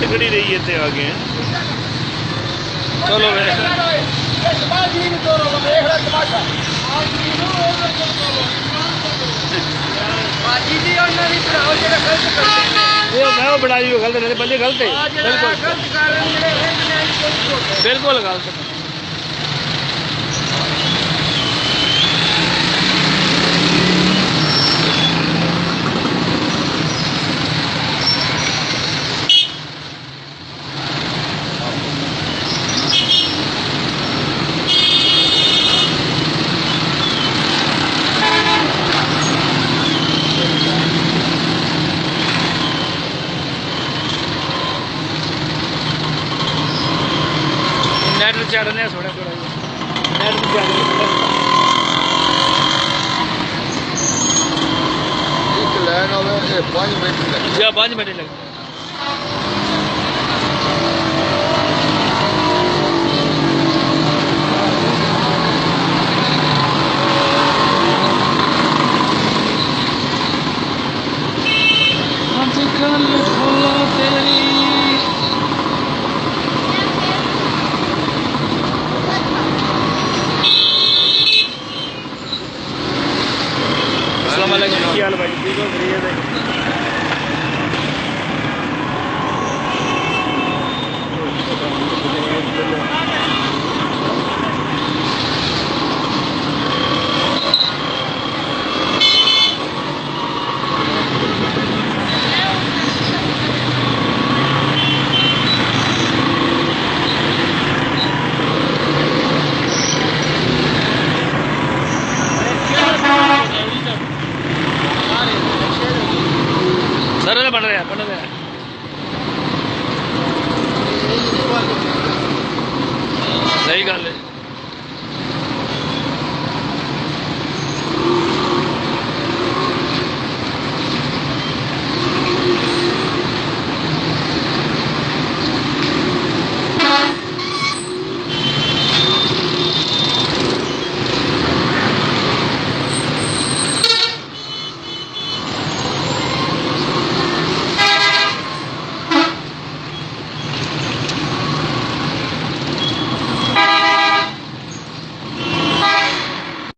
ਗੱਡੀ ਖੜੀ ਰਹੀ ਇੱਥੇ ਆ ਗਏ ਚਲੋ ਵੇ बड़ा जी गलत नहीं बंदे गलत है बिल्कुल गलत नेट चढ़ने थोड़ा थोड़ा नेट एक लाइन आवे 5 मिनट लगते या 5 मिनट लगते ਕੀ ਹਾਲ ਭਾਈ ਠੀਕ ਹੋ ਰਹੀ ਹੈ सर बन रहे हैं सही गल है।